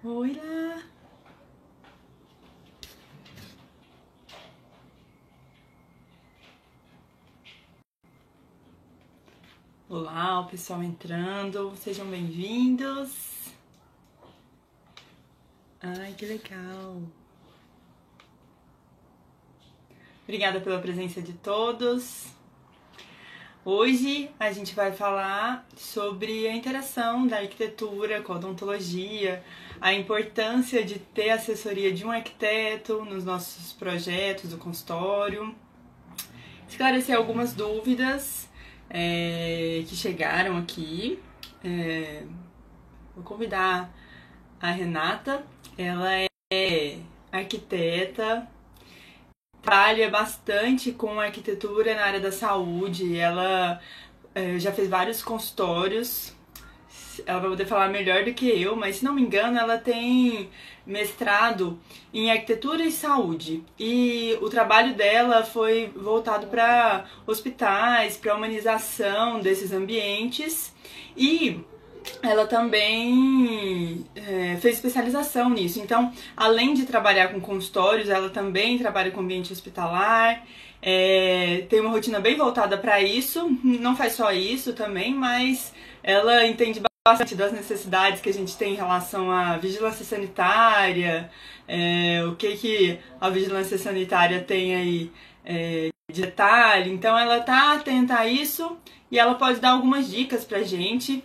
Oi lá! Olá, o pessoal entrando, sejam bem-vindos. Ai, que legal! Obrigada pela presença de todos. Hoje a gente vai falar sobre a interação da arquitetura com a odontologia, a importância de ter assessoria de um arquiteto nos nossos projetos do consultório, esclarecer algumas dúvidas que chegaram aqui. Vou convidar a Renata, ela é arquiteta, trabalha bastante com arquitetura na área da saúde, ela já fez vários consultórios, ela vai poder falar melhor do que eu, mas se não me engano ela tem mestrado em arquitetura e saúde, e o trabalho dela foi voltado para hospitais, para a humanização desses ambientes, e ela também fez especialização nisso. Então, além de trabalhar com consultórios, ela também trabalha com ambiente hospitalar, tem uma rotina bem voltada para isso. Não faz só isso também, mas ela entende bastante das necessidades que a gente tem em relação à vigilância sanitária, o que a vigilância sanitária tem aí de detalhe. Então, ela está atenta a isso e ela pode dar algumas dicas pra gente.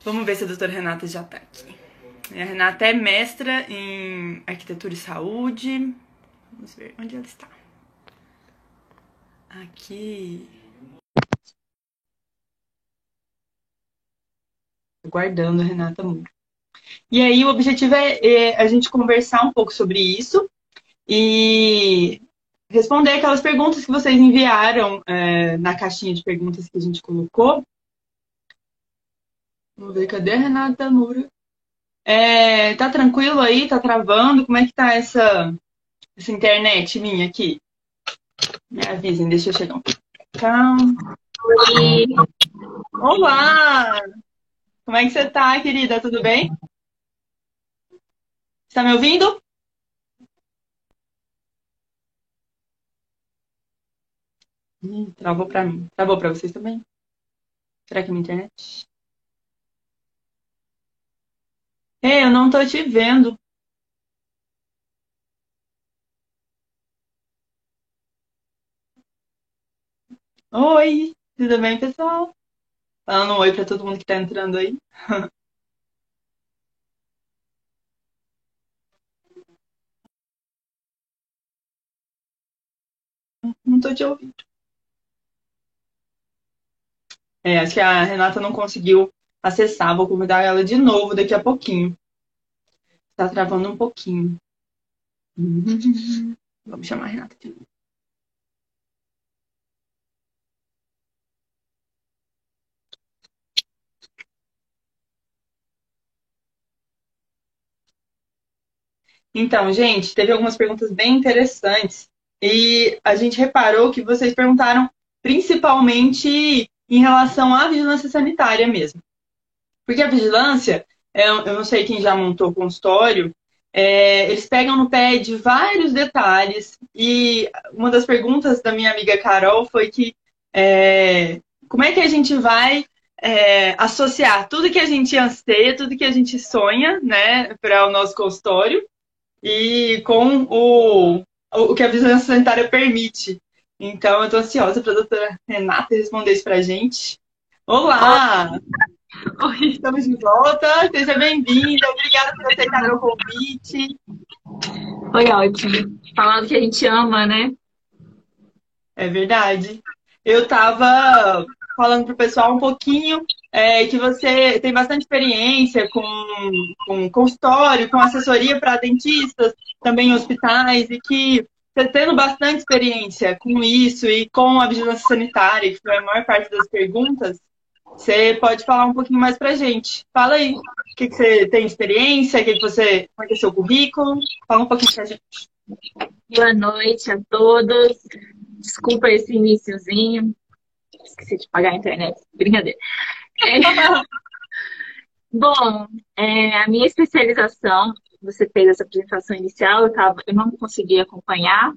Vamos ver se a doutora Renata já tá aqui. A Renata é mestra em arquitetura e saúde. Vamos ver onde ela está. Aqui. Aguardando a Renata muito. E aí o objetivo é a gente conversar um pouco sobre isso e responder aquelas perguntas que vocês enviaram na caixinha de perguntas que a gente colocou. Vamos ver, cadê a Renata Moura? Tá tranquilo aí? Tá travando? Como é que tá essa internet minha aqui? Me avisem, deixa eu chegar um pouco pra cá. Oi, Olá! Como é que você tá, querida? Tudo bem? Você tá me ouvindo? Travou pra mim. Travou pra vocês também? Será que é minha internet? Ei, eu não tô te vendo. Oi! Tudo bem, pessoal? Falando um oi pra todo mundo que tá entrando aí. Não tô te ouvindo. Acho que a Renata não conseguiu acessar. Vou convidar ela de novo daqui a pouquinho. Tá travando um pouquinho. Vamos chamar a Renata de novo. Então, gente, teve algumas perguntas bem interessantes e a gente reparou que vocês perguntaram principalmente em relação à vigilância sanitária mesmo. Porque a vigilância, eu não sei quem já montou consultório, eles pegam no pé de vários detalhes e uma das perguntas da minha amiga Carol foi que como é que a gente vai associar tudo que a gente anseia, tudo que a gente sonha, né, para o nosso consultório e com o que a vigilância sanitária permite. Então, eu estou ansiosa para a doutora Renata responder isso para a gente. Olá! oi. Estamos de volta, seja bem-vinda, obrigada por aceitar meu convite. Foi ótimo. Falando que a gente ama, né? É verdade. Eu estava falando para o pessoal um pouquinho que você tem bastante experiência com consultório, com assessoria para dentistas, também em hospitais, e que você tendo bastante experiência com isso e com a vigilância sanitária, que foi a maior parte das perguntas, você pode falar um pouquinho mais para a gente. Fala aí, o que você tem experiência, como é que é seu currículo? Fala um pouquinho para a gente. Boa noite a todos. Desculpa esse iniciozinho. Esqueci de pagar a internet. Brincadeira. É, bom, A minha especialização, você fez essa apresentação inicial, eu não consegui acompanhar,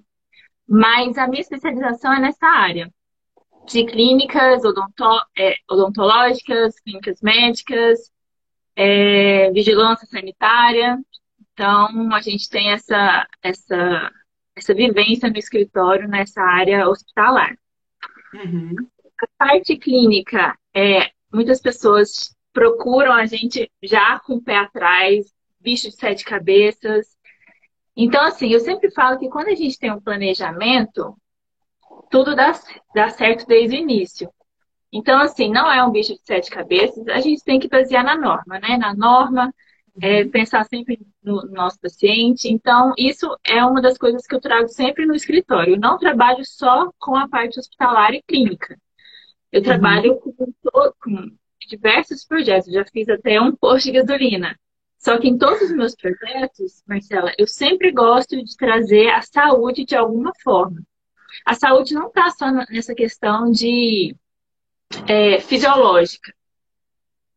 mas a minha especialização é nessa área de clínicas odontológicas, clínicas médicas, vigilância sanitária. Então, a gente tem essa vivência no escritório nessa área hospitalar. Uhum. A parte clínica, muitas pessoas procuram a gente já com o pé atrás, bicho de sete cabeças. Então, assim, eu sempre falo que quando a gente tem um planejamento, tudo dá certo desde o início. Então, assim, não é um bicho de sete cabeças, a gente tem que basear na norma, né? Na norma, pensar sempre no nosso paciente. Então, isso é uma das coisas que eu trago sempre no escritório. Eu não trabalho só com a parte hospitalar e clínica. Eu trabalho com diversos projetos. Já fiz até um posto de gasolina. Só que em todos os meus projetos, Marcela, eu sempre gosto de trazer a saúde de alguma forma. A saúde não está só nessa questão de fisiológica,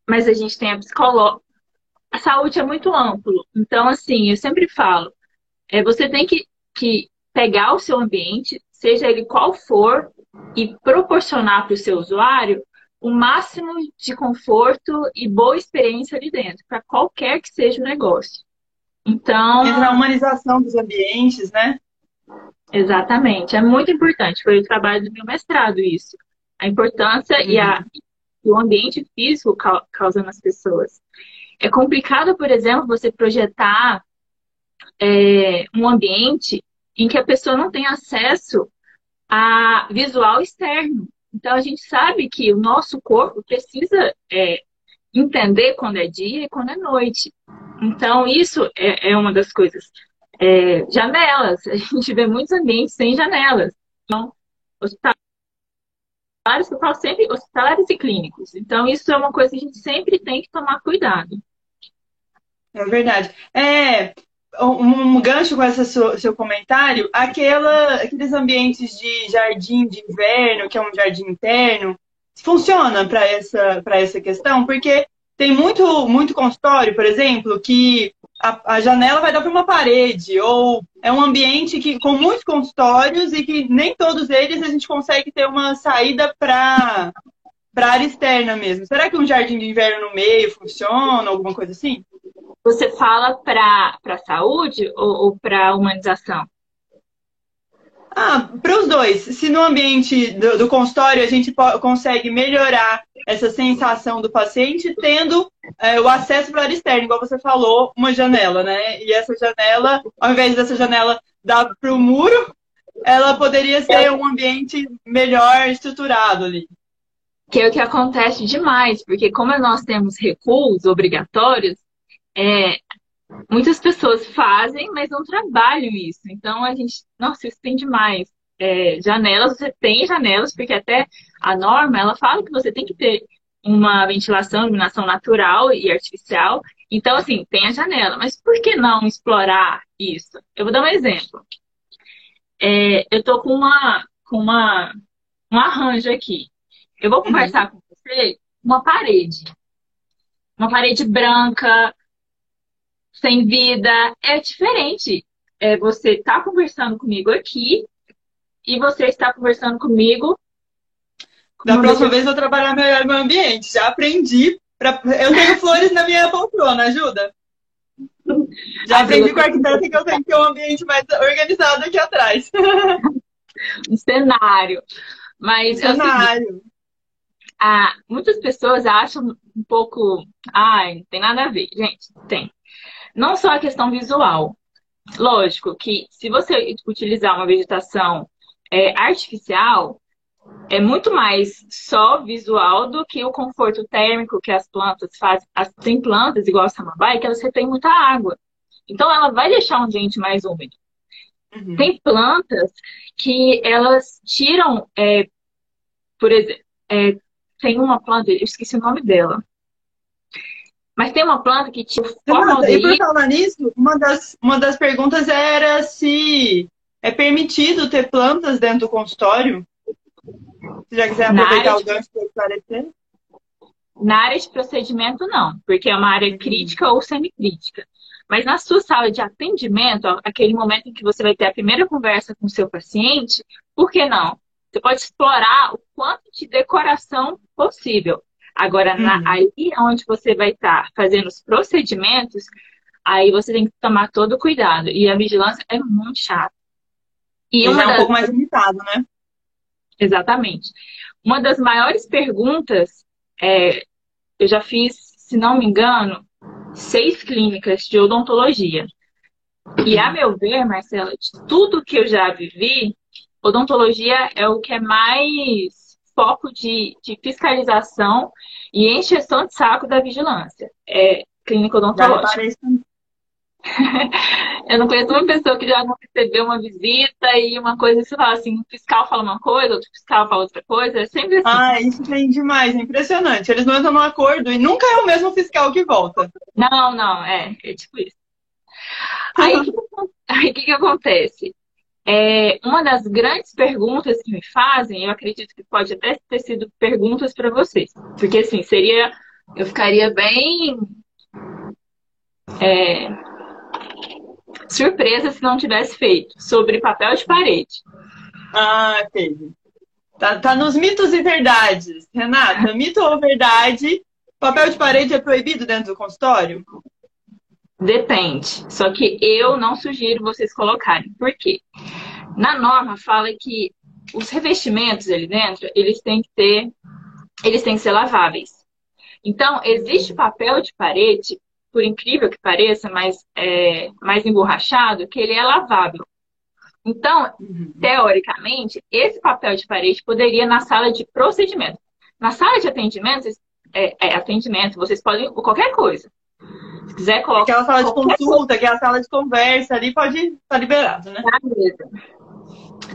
mas a gente tem a psicológica. A saúde é muito amplo. Então, assim, eu sempre falo, você tem que pegar o seu ambiente, seja ele qual for, e proporcionar para o seu usuário o máximo de conforto e boa experiência ali dentro, para qualquer que seja o negócio. Então, Entra a humanização dos ambientes, né? exatamente, é muito importante. Foi o trabalho do meu mestrado isso. A importância e o ambiente físico causa nas pessoas. É complicado, por exemplo, você projetar um ambiente em que a pessoa não tem acesso a visual externo. Então, a gente sabe que o nosso corpo precisa entender quando é dia e quando é noite. Então, isso é uma das coisas. Janelas. A gente vê muitos ambientes sem janelas. Então, hospitalares, que eu falo sempre, hospitalares e clínicos. Então, isso é uma coisa que a gente sempre tem que tomar cuidado. É verdade. Um gancho com esse seu comentário, aqueles ambientes de jardim de inverno, que é um jardim interno, funciona para essa questão? Porque tem muito consultório, por exemplo, que a janela vai dar para uma parede, ou é um ambiente com muitos consultórios e que nem todos eles a gente consegue ter uma saída para a área externa mesmo. Será que um jardim de inverno no meio funciona, alguma coisa assim? Você fala para a saúde ou para a humanização? Para os dois. Se no ambiente do consultório a gente consegue melhorar essa sensação do paciente, tendo o acesso para a área externa, igual você falou, uma janela, né? E essa janela, ao invés dessa janela dar para o muro, ela poderia ser um ambiente melhor estruturado ali. Que é o que acontece demais, porque como nós temos recuos obrigatórios, muitas pessoas fazem, mas não trabalham isso. Então, nossa, isso tem demais. Janelas, você tem janelas, porque até a norma, ela fala que você tem que ter uma ventilação, iluminação natural e artificial. Então, assim, tem a janela. Mas por que não explorar isso? Eu vou dar um exemplo. Eu tô com um arranjo aqui. Eu vou conversar com você uma parede. Uma parede branca, sem vida, é diferente. Você está conversando comigo aqui e você está conversando comigo. Da próxima vez eu vou trabalhar melhor no meu ambiente. Já aprendi. Eu tenho flores na minha poltrona, ajuda? Já aprendi com a arquiteta que eu tenho que ter um ambiente mais organizado aqui atrás. Um cenário. Mas cenário. Muitas pessoas acham um pouco... não tem nada a ver. Gente, tem. Não só a questão visual. Lógico que se você utilizar uma vegetação artificial, é muito mais só visual do que o conforto térmico que as plantas fazem. Tem plantas, igual a samambaia, que elas retêm muita água. Então, ela vai deixar um ambiente mais úmido. Tem plantas que elas tiram, por exemplo, tem uma planta, eu esqueci o nome dela. Mas tem uma planta que tira formaldeído. E por falar nisso, uma das perguntas era se é permitido ter plantas dentro do consultório. Se já quiser aproveitar o gancho para esclarecer. Na área de procedimento, não, porque é uma área crítica ou semicrítica. Mas na sua sala de atendimento, aquele momento em que você vai ter a primeira conversa com o seu paciente, por que não? Você pode explorar o quanto de decoração possível. Agora, Uhum. aí onde você vai estar fazendo os procedimentos, aí você tem que tomar todo o cuidado. E a vigilância é muito chata. E E já uma é um das, pouco mais limitado, né? exatamente, uma das maiores perguntas, é, eu já fiz, se não me engano, 6 clínicas de odontologia. E a Uhum. meu ver, Marcela, de tudo que eu já vivi, odontologia é o que é mais foco de fiscalização e encheção de saco da vigilância. É clínica Já odontológica. reparei isso. Eu não conheço uma pessoa que já não recebeu uma visita e uma coisa, você fala assim, um fiscal fala uma coisa, outro fiscal fala outra coisa, é sempre assim. Ah, isso tem demais, é impressionante. Eles não entram no acordo e nunca é o mesmo fiscal que volta. Não, não, é tipo isso. Aí, aí o que acontece? Uma das grandes perguntas que me fazem, eu acredito que pode até ter sido perguntas para vocês, porque assim, eu ficaria bem surpresa se não tivesse feito, sobre papel de parede. Ah, teve. Tá nos mitos e verdades. Renata, mito ou verdade? Papel de parede é proibido dentro do consultório? Depende. Só que eu não sugiro vocês colocarem. Por quê? Na norma fala que os revestimentos ali dentro, eles têm que ser laváveis. Então, existe papel de parede, por incrível que pareça, mas mais emborrachado, que ele é lavável. Então, Uhum. teoricamente, esse papel de parede poderia na sala de procedimento. Na sala de atendimento, atendimento, vocês podem qualquer coisa. Se quiser, colocar Aquela sala de qualquer coisa consulta, aquela sala de conversa ali, pode tá liberado, né? na mesa.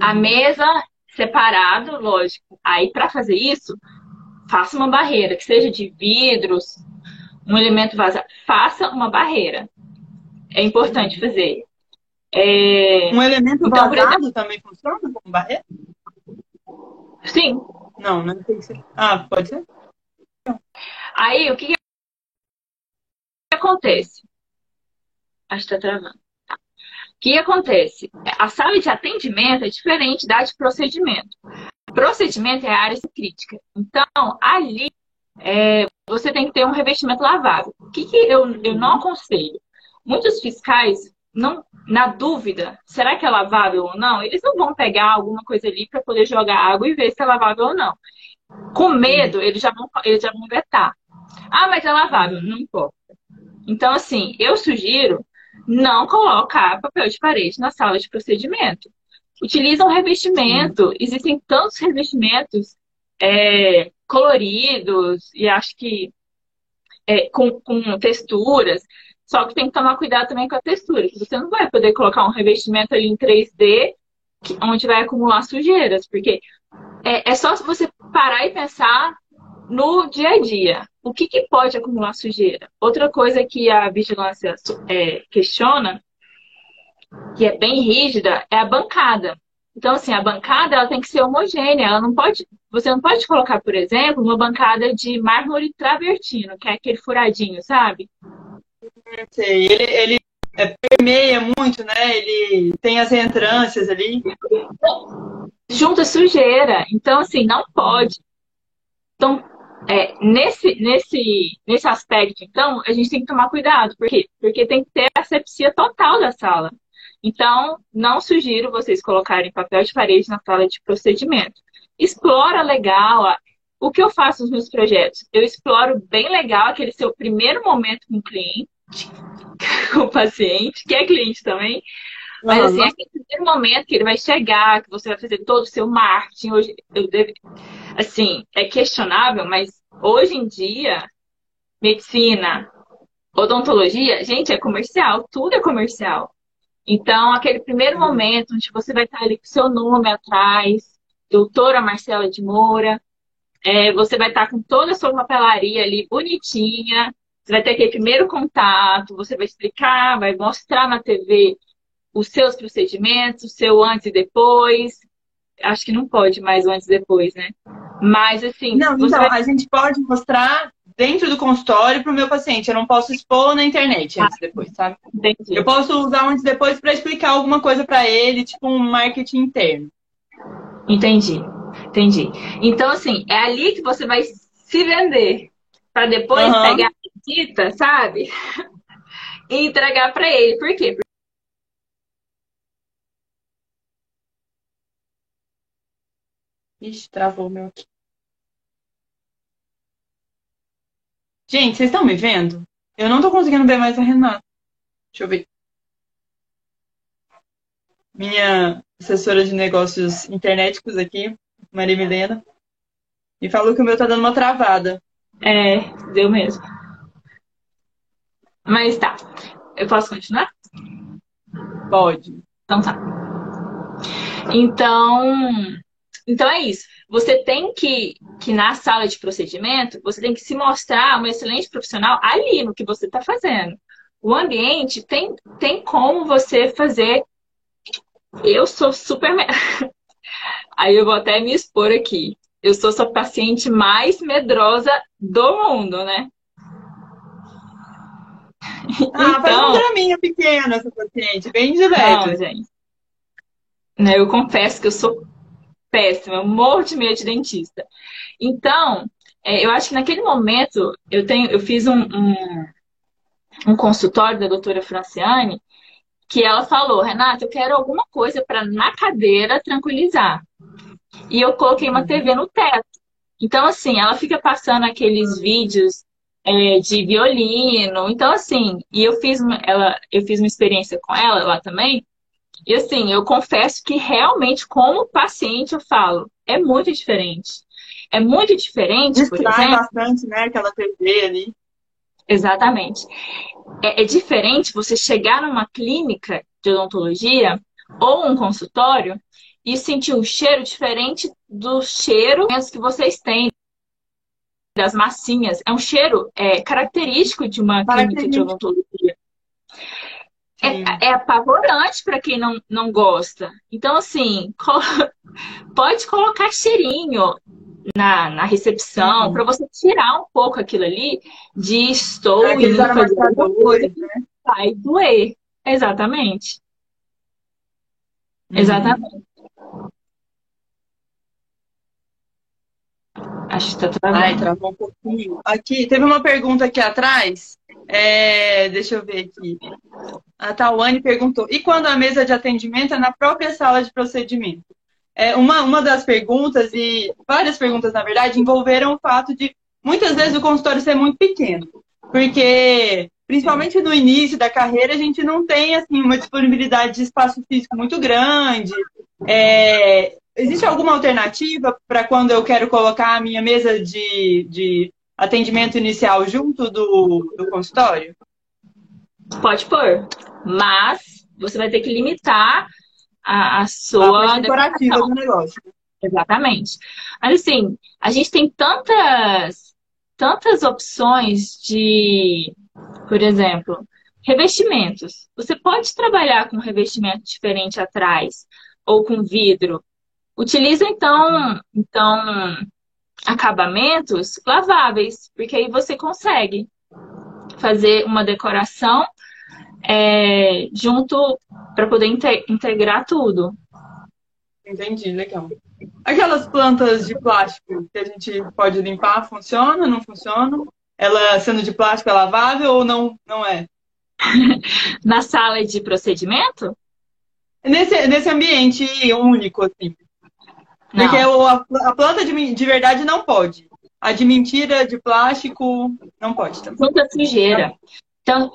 A Uhum. mesa separado, lógico. Aí, para fazer isso, faça uma barreira, que seja de vidros, um elemento vazado. Faça uma barreira. É importante Uhum. fazer. Um elemento Então, por exemplo, vazado também funciona como barreira? sim. Não, não tem que ser. Ah, pode ser? Aí, o que acontece? Acho que tá travando. O que acontece? A sala de atendimento é diferente da de procedimento. Procedimento é a área crítica. Então, ali, você tem que ter um revestimento lavável. O que eu não Uhum. aconselho? Muitos fiscais, não, na dúvida, será que é lavável ou não? Eles não vão pegar alguma coisa ali para poder jogar água e ver se é lavável ou não. Com Uhum. medo, eles já vão vetar. Ah, mas é lavável. Uhum. Não importa. Então, assim, eu sugiro não colocar papel de parede na sala de procedimento. Utiliza um Sim. revestimento. Existem tantos revestimentos coloridos e acho que com texturas. Só que tem que tomar cuidado também com a textura. Que você não vai poder colocar um revestimento ali em 3D onde vai acumular sujeiras, porque é só você parar e pensar no dia a dia. O que pode acumular sujeira? Outra coisa que a vigilância questiona, que é bem rígida, é a bancada. Então, assim, a bancada ela tem que ser homogênea. Ela não pode, você não pode colocar, por exemplo, uma bancada de mármore travertino, que é aquele furadinho, sabe? Sei. Ele permeia muito, né? Ele tem as reentrâncias ali. Junta sujeira. Então, assim, não pode. Então, nesse aspecto, então, a gente tem que tomar cuidado. Por quê? Porque tem que ter a asepsia total da sala. Então, não sugiro vocês colocarem papel de parede na sala de procedimento. Explora legal. O que eu faço nos meus projetos? Eu exploro bem legal aquele seu primeiro momento com o cliente, com o paciente, que é cliente também. Mas, assim, Uhum. aquele primeiro momento que ele vai chegar, que você vai fazer todo o seu marketing. Hoje, assim, é questionável, mas hoje em dia, medicina, odontologia, gente, é comercial, tudo é comercial. Então, aquele primeiro momento onde você vai estar ali com o seu nome atrás, doutora Marcela de Moura, você vai estar com toda a sua papelaria ali bonitinha, você vai ter aquele primeiro contato, você vai explicar, vai mostrar na TV os seus procedimentos, o seu antes e depois. Acho que não pode mais o antes e depois, né? Mas, assim, Não, você então, vai... a gente pode mostrar dentro do consultório para o meu paciente. Eu não posso expor na internet antes e depois, sabe? Eu Entendi. posso usar antes e depois para explicar alguma coisa para ele, tipo um marketing interno. Entendi. Entendi. Então, assim, é ali que você vai se vender. Para depois pegar Aham. a visita, sabe? E entregar para ele. Por quê? Ixi, travou o meu aqui. Gente, vocês estão me vendo? Eu não tô conseguindo ver mais a Renata. Deixa eu ver. Minha assessora de negócios internéticos aqui, Maria Milena, me falou que o meu tá dando uma travada. É, deu mesmo. Mas tá. Eu posso continuar? Pode. Então tá. Então, então é isso. Você tem que na sala de procedimento, você tem que se mostrar uma excelente profissional ali no que você está fazendo. O ambiente tem como você fazer. Eu sou super. Aí eu vou até me expor aqui. Eu sou sua paciente mais medrosa do mundo, né? Ah, faz um Então, draminha pequeno essa paciente, bem de não, leve. gente. Né, eu confesso que eu sou péssima, eu morro de medo de dentista. Então, eu acho que naquele momento eu fiz um consultório da doutora Franciane que ela falou, Renata, eu quero alguma coisa para na cadeira tranquilizar. E eu coloquei uma TV no teto. Então, assim, ela fica passando aqueles vídeos de violino. Então, assim, e eu fiz uma experiência com ela lá também. E assim, eu confesso que realmente, como paciente, eu falo, é muito diferente. É muito diferente, por Distrai exemplo, bastante, né? Aquela TV ali. exatamente. É diferente você chegar numa clínica de odontologia ou um consultório e sentir um cheiro diferente do cheiro que vocês têm das massinhas. É um cheiro característico de uma clínica de Característica. odontologia. Sim. É apavorante para quem não gosta. Então, assim, pode colocar cheirinho na recepção para Uhum. você tirar um pouco aquilo ali de estou Aqueles indo fazer alguma coisa aromatizadores, que né? vai doer. Exatamente. Uhum. Exatamente. Acho que tá Ai, travando. travou um pouquinho. Aqui, teve uma pergunta aqui atrás. Deixa eu ver aqui. A Tawane perguntou: e quando a mesa de atendimento é na própria sala de procedimento? Uma das perguntas, e várias perguntas, na verdade, envolveram o fato de muitas vezes o consultório ser muito pequeno. Porque, principalmente no início da carreira, a gente não tem assim, uma disponibilidade de espaço físico muito grande. Existe alguma alternativa para quando eu quero colocar a minha mesa de atendimento inicial junto do consultório? Pode pôr, mas você vai ter que limitar a A parte sua decorativa decoração. do negócio. Exatamente. Mas assim, a gente tem tantas opções de, por exemplo, revestimentos. Você pode trabalhar com revestimento diferente atrás ou com vidro. Utiliza então acabamentos laváveis, porque aí você consegue fazer uma decoração junto para poder integrar tudo. Entendi, legal. Aquelas plantas de plástico que a gente pode limpar, funciona, não funciona? Ela sendo de plástico é lavável ou não, não é? Na sala de procedimento? Nesse ambiente único, assim. Porque Não. a planta de verdade não pode. A de mentira, de plástico, não pode também. Muita sujeira. Então,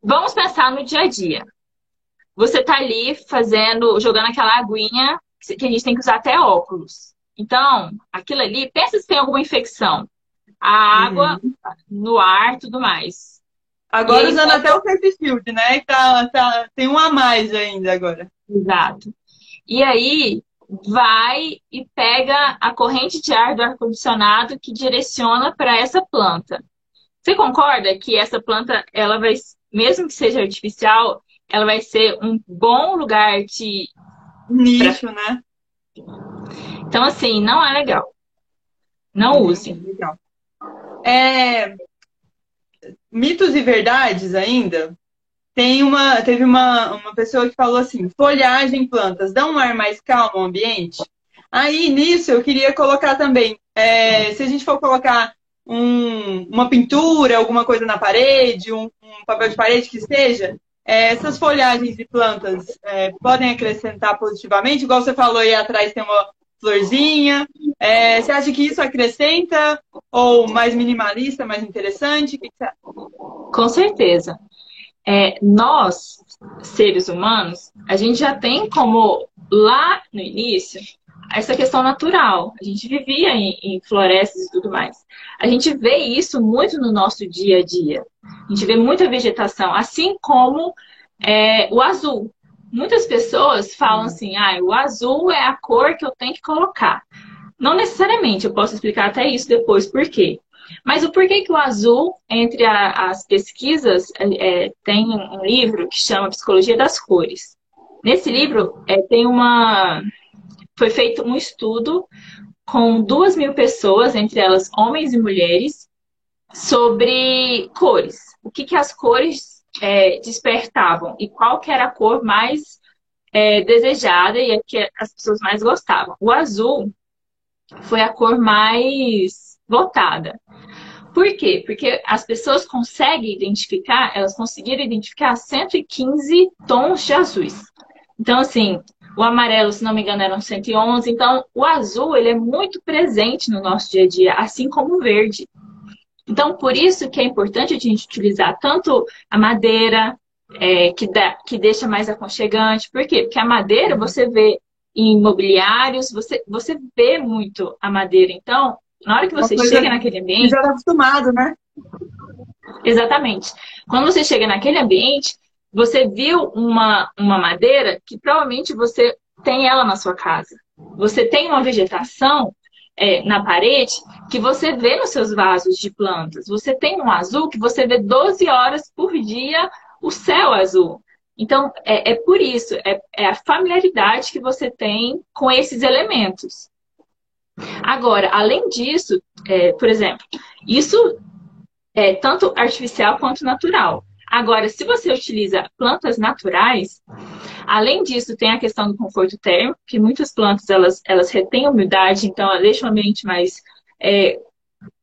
vamos pensar no dia a dia. Você tá ali jogando aquela aguinha que a gente tem que usar até óculos. Então, aquilo ali, pensa se tem alguma infecção. A água Uhum. no ar e tudo mais. E Agora aí, usando até o face shield, né? Que tem um a mais ainda agora. exato. E aí, vai e pega a corrente de ar do ar-condicionado que direciona para essa planta. Você concorda que essa planta, ela vai, mesmo que seja artificial, ela vai ser um bom lugar de. Nicho, né? Então, assim, não é legal. Não Entendi, use. legal. É, mitos e verdades ainda. Teve uma pessoa que falou assim: folhagem em plantas dá um ar mais calmo ao ambiente? Aí, nisso, eu queria colocar também, se a gente for colocar uma pintura, alguma coisa na parede, um papel de parede que seja, essas folhagens de plantas podem acrescentar positivamente, igual você falou aí atrás tem uma florzinha. Você acha que isso acrescenta ou mais minimalista, mais interessante? O que você acha? Com certeza. Nós, seres humanos, a gente já tem como, lá no início, essa questão natural. A gente vivia em florestas e tudo mais. A gente vê isso muito no nosso dia a dia. A gente vê muita vegetação, assim como o azul. Muitas pessoas falam assim, o azul é a cor que eu tenho que colocar. Não necessariamente, eu posso explicar até isso depois, por quê. Mas o porquê que o azul, entre as pesquisas, tem um livro que chama Psicologia das Cores. Nesse livro, foi feito um estudo com 2.000 pessoas, entre elas homens e mulheres, sobre cores. O que as cores despertavam e qual que era a cor mais desejada e a que as pessoas mais gostavam. O azul foi a cor mais votada. Por quê? Porque as pessoas conseguem identificar, elas conseguiram identificar 115 tons de azuis. Então, assim, o amarelo, se não me engano, eram 111. Então, o azul, ele é muito presente no nosso dia a dia, assim como o verde. Então, por isso que é importante a gente utilizar tanto a madeira, que deixa mais aconchegante. Por quê? Porque a madeira, você vê em imobiliários, você vê muito a madeira. Então, na hora que Uma você coisa chega naquele que ambiente, já está acostumado, né? exatamente. Quando você chega naquele ambiente, você viu uma madeira que provavelmente você tem ela na sua casa. Você tem uma vegetação na parede que você vê nos seus vasos de plantas. Você tem um azul que você vê 12 horas por dia o céu azul. Então, é por isso, é a familiaridade que você tem com esses elementos. Agora, além disso, por exemplo, isso tanto artificial quanto natural. Agora, se você utiliza plantas naturais, além disso, tem a questão do conforto térmico, que muitas plantas elas retêm umidade, então ela deixa o ambiente mais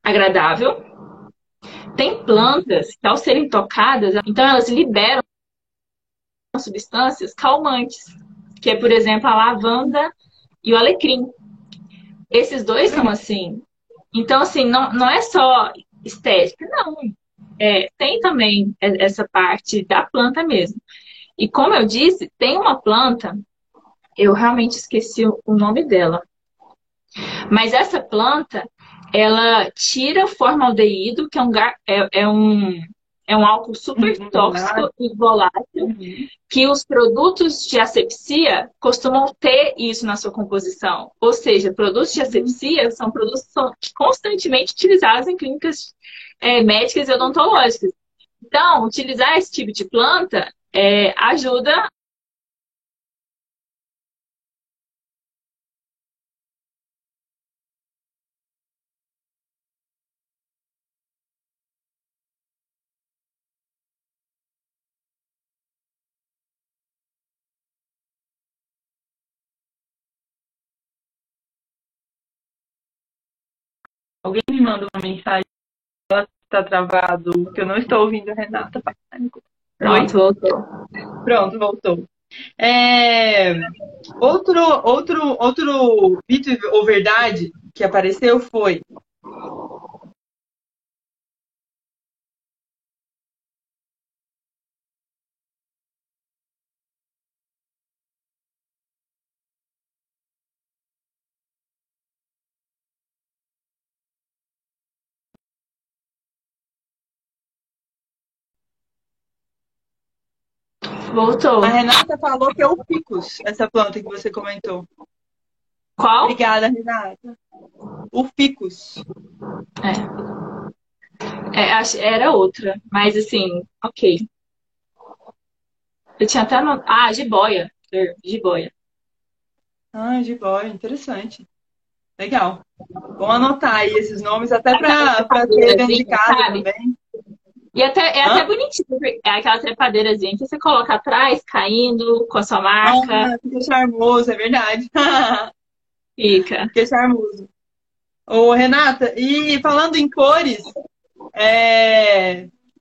agradável. Tem plantas que, ao serem tocadas, então elas liberam substâncias calmantes, que é, por exemplo, a lavanda e o alecrim. Esses dois são assim. Então, assim, não é só estética, não. Tem também essa parte da planta mesmo. E como eu disse, tem uma planta, eu realmente esqueci o nome dela, mas essa planta, ela tira o formaldeído, que é um álcool super tóxico e volátil, que os produtos de asepsia costumam ter isso na sua composição. Ou seja, produtos de asepsia são produtos que são constantemente utilizados em clínicas médicas e odontológicas. Então, utilizar esse tipo de planta ajuda. Alguém me manda uma mensagem, ela tá travado, que eu não estou ouvindo a Renata. Oi? Pronto, voltou. Pronto, voltou. É, outro mito ou verdade que apareceu foi. Voltou. A Renata falou que é o ficus, essa planta que você comentou. Qual? Obrigada, Renata. O ficus. Era outra, mas assim, ok. Eu tinha até no... jiboia. Jiboia. Ah, jiboia, interessante. Legal. Vamos anotar aí esses nomes até Aquela para ter dentro de trepadeirazinha, casa sabe? também. E até, é até Hã? bonitinho, é aquela trepadeirazinha que você coloca atrás, caindo, com a sua marca, Ah, fica charmoso, é verdade. fica. Fica charmoso. Ô, Renata, e falando em cores,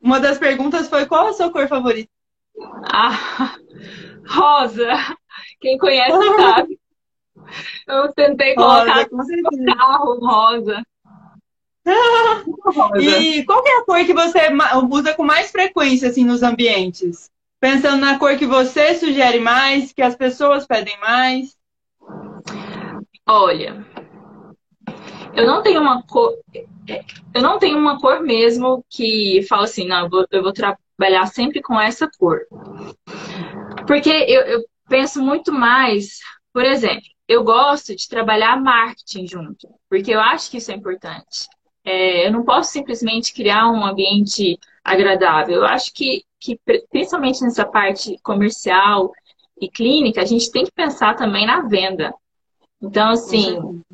uma das perguntas foi qual a sua cor favorita? Ah, rosa. Quem conhece sabe. Eu tentei colocar Rosa, com no certeza. carro rosa. Rosa. E qual que é a cor que você usa com mais frequência assim nos ambientes? Pensando na cor que você sugere mais, que as pessoas pedem mais. Olha, eu não tenho uma cor. Eu não tenho uma cor mesmo que fala assim, não, eu vou trabalhar sempre com essa cor. Porque eu penso muito mais, por exemplo, eu gosto de trabalhar marketing junto, porque eu acho que isso é importante. Eu não posso simplesmente criar um ambiente agradável. Eu acho que principalmente nessa parte comercial e clínica, a gente tem que pensar também na venda. Então, Com assim, certeza.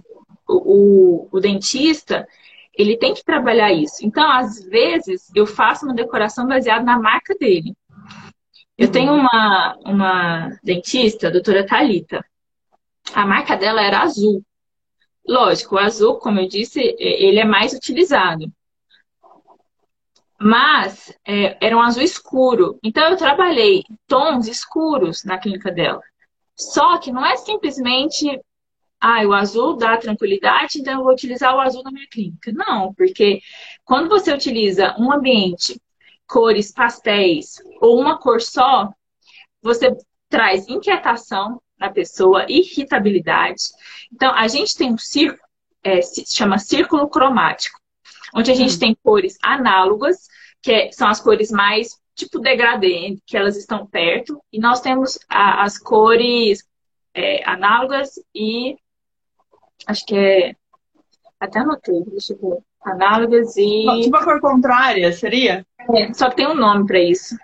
o dentista, ele tem que trabalhar isso. Então, às vezes, eu faço uma decoração baseada na marca dele. Eu tenho Uhum. uma dentista, a doutora Thalita. A marca dela era azul. Lógico, o azul, como eu disse, ele é mais utilizado. Mas era um azul escuro. Então eu trabalhei tons escuros na clínica dela. Só que não é simplesmente, o azul dá tranquilidade, então eu vou utilizar o azul na minha clínica. Não, porque quando você utiliza um ambiente, cores pastéis ou uma cor só, você traz inquietação na pessoa, irritabilidade. Então, a gente tem um círculo, se chama círculo cromático, onde a gente Hum. tem cores análogas, são as cores mais tipo degradê, que elas estão perto, e nós temos as cores análogas e acho que até anotei, deixa eu ver. Análogas e. Tipo a cor contrária, seria? Só que tem um nome para isso.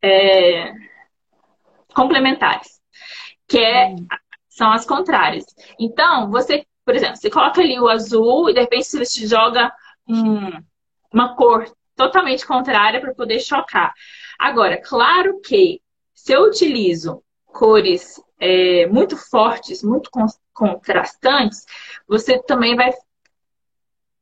É, complementares. Que Hum. são as contrárias. Então, você, por exemplo, você coloca ali o azul e de repente você joga uma cor totalmente contrária para poder chocar. Agora, claro que se eu utilizo cores muito fortes, muito contrastantes, você também vai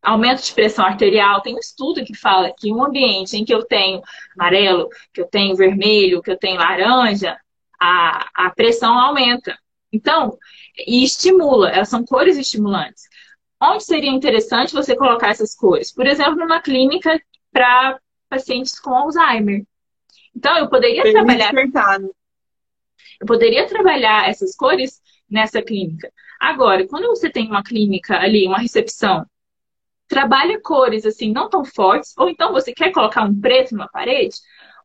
aumento de pressão arterial. Tem um estudo que fala que um ambiente em que eu tenho amarelo, que eu tenho vermelho, que eu tenho laranja, a pressão aumenta. Então, e estimula, elas são cores estimulantes. Onde seria interessante você colocar essas cores? Por exemplo, numa clínica para pacientes com Alzheimer. Então, Pra me despertar, né? eu poderia trabalhar essas cores nessa clínica. Agora, quando você tem uma clínica ali, uma recepção, trabalha cores assim não tão fortes, ou então você quer colocar um preto numa parede,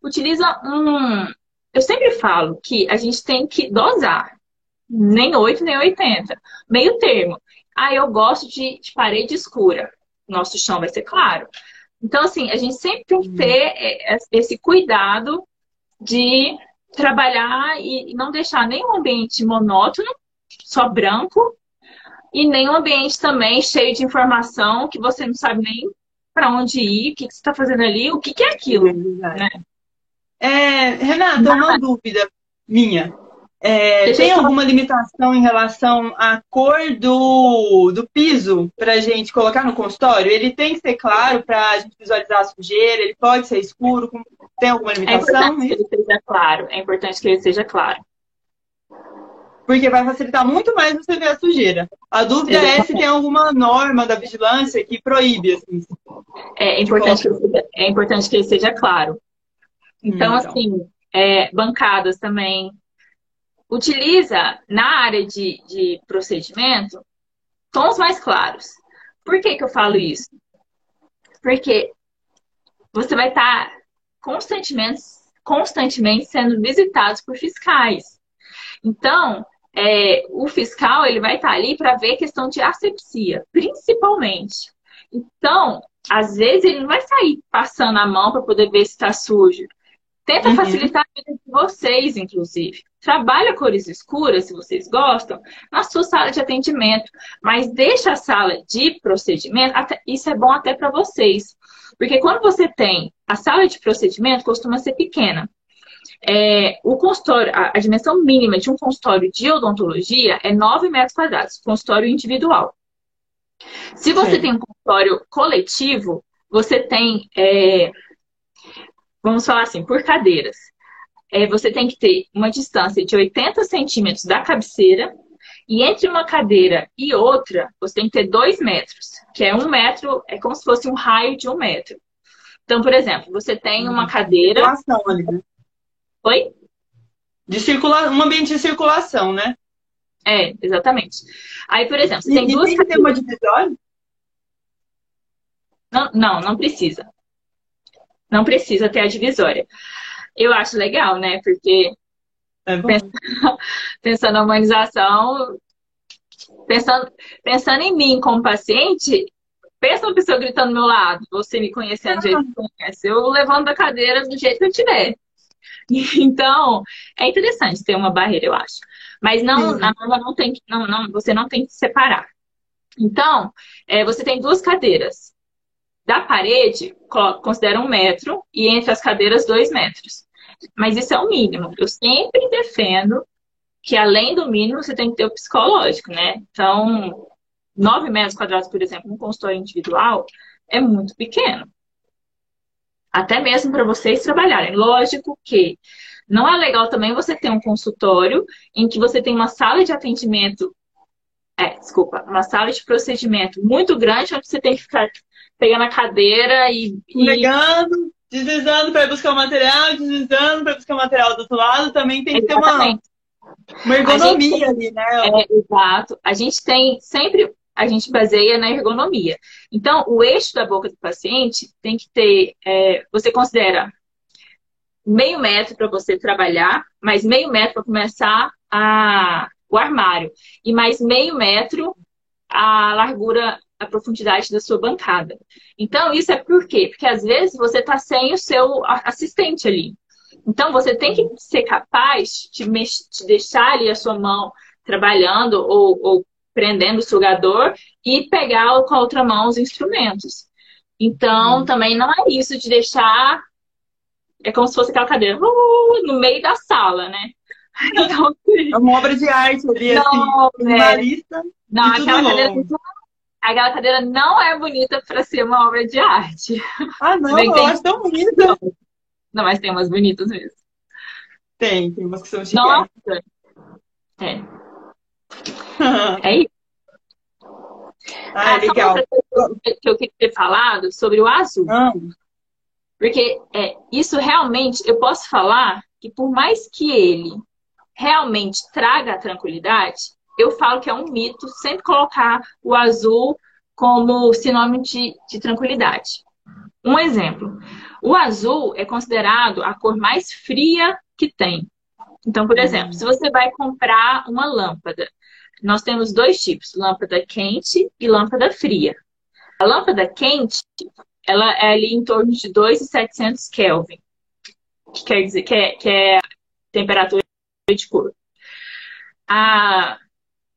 utiliza um. Eu sempre falo que a gente tem que dosar, nem 8 nem 80, meio termo. Eu gosto de parede escura, nosso chão vai ser claro. Então, assim, a gente sempre tem que Hum. ter esse cuidado de trabalhar e não deixar nenhum ambiente monótono, só branco, e nem um ambiente também cheio de informação que você não sabe nem para onde ir, o que você está fazendo ali, o que é É aquilo, verdade. né? Renata, uma dúvida minha. Deixa eu Tem só. alguma limitação em relação à cor do piso para a gente colocar no consultório? Ele tem que ser claro para a gente visualizar a sujeira? Ele pode ser escuro? Tem alguma É importante limitação que nisso? ele seja claro. É importante que ele seja claro. Porque vai facilitar muito mais você ver a sujeira. A dúvida é se tem Exatamente. alguma norma da vigilância que proíbe assim, É de importante colocar. é importante que ele seja claro. Então, Então. assim, bancadas também. Utiliza na área de procedimento tons mais claros. Por que que eu falo isso? Porque você vai estar constantemente sendo visitados por fiscais. Então, o fiscal ele vai estar ali para ver questão de asepsia, principalmente. Então, às vezes ele não vai sair passando a mão para poder ver se está sujo. Tenta facilitar a vida de vocês, inclusive. Trabalha cores escuras, se vocês gostam, na sua sala de atendimento. Mas deixa a sala de procedimento, isso é bom até para vocês. Porque quando você tem a sala de procedimento, costuma ser pequena. O consultório, a dimensão mínima de um consultório de odontologia é 9 metros quadrados, consultório individual. Se você tem um consultório coletivo, você tem, vamos falar assim, por cadeiras. Você tem que ter uma distância de 80 centímetros da cabeceira e entre uma cadeira e outra, você tem que ter 2 metros, que é 1 metro, é como se fosse um raio de 1 metro. Então, por exemplo, você tem uma cadeira... Ali, né? Oi? Um ambiente de circulação, né? Exatamente. Aí, por exemplo, você tem duas cadeiras. Tem uma divisória? Não precisa. Não precisa ter a divisória. Eu acho legal, né? Porque pensando na humanização, pensando em mim como paciente, pensa uma pessoa gritando do meu lado, você me conhecendo do jeito que você conhece, eu levando a cadeira do jeito que eu tiver. Então, é interessante ter uma barreira, eu acho. Mas na norma você não tem que separar. Então, você tem 2 cadeiras. Da parede, considera 1 metro e entre as cadeiras 2 metros. Mas isso é o mínimo. Eu sempre defendo que, além do mínimo, você tem que ter o psicológico, né? Então, 9 metros quadrados, por exemplo, um consultório individual é muito pequeno. Até mesmo para vocês trabalharem. Lógico que não é legal também você ter um consultório em que você tem uma sala de atendimento, uma sala de procedimento muito grande, onde você tem que ficar pegando a cadeira e... Pegando, deslizando para buscar o material, deslizando para buscar o material do outro lado, também tem que ter uma ergonomia ali, né? Exato. A gente tem sempre... A gente baseia na ergonomia. Então, o eixo da boca do paciente tem que ter... você considera meio metro para você trabalhar, mais meio metro para começar o armário. E mais meio metro a largura, a profundidade da sua bancada. Então, isso é por quê? Porque às vezes você está sem o seu assistente ali. Então, você tem que ser capaz de deixar ali a sua mão trabalhando ou prendendo o sugador e pegar com a outra mão os instrumentos. Então, também não é isso de deixar... É como se fosse aquela cadeira no meio da sala, né? Então, é uma obra de arte ali, minimalista. Não, aquela cadeira não é bonita para ser uma obra de arte. Não, eu acho tão bonita. Não, mas tem umas bonitas mesmo. Tem umas que são chiques. Nossa! É isso. Legal. Que eu queria ter falado sobre o azul. Porque isso realmente, eu posso falar que por mais que ele realmente traga a tranquilidade, eu falo que é um mito sempre colocar o azul como sinônimo de tranquilidade. Um exemplo. O azul é considerado a cor mais fria que tem. Então, por exemplo, se você vai comprar uma lâmpada, nós temos 2 tipos, lâmpada quente e lâmpada fria. A lâmpada quente, ela é ali em torno de 2.700 Kelvin, que quer dizer que é temperatura de cor. A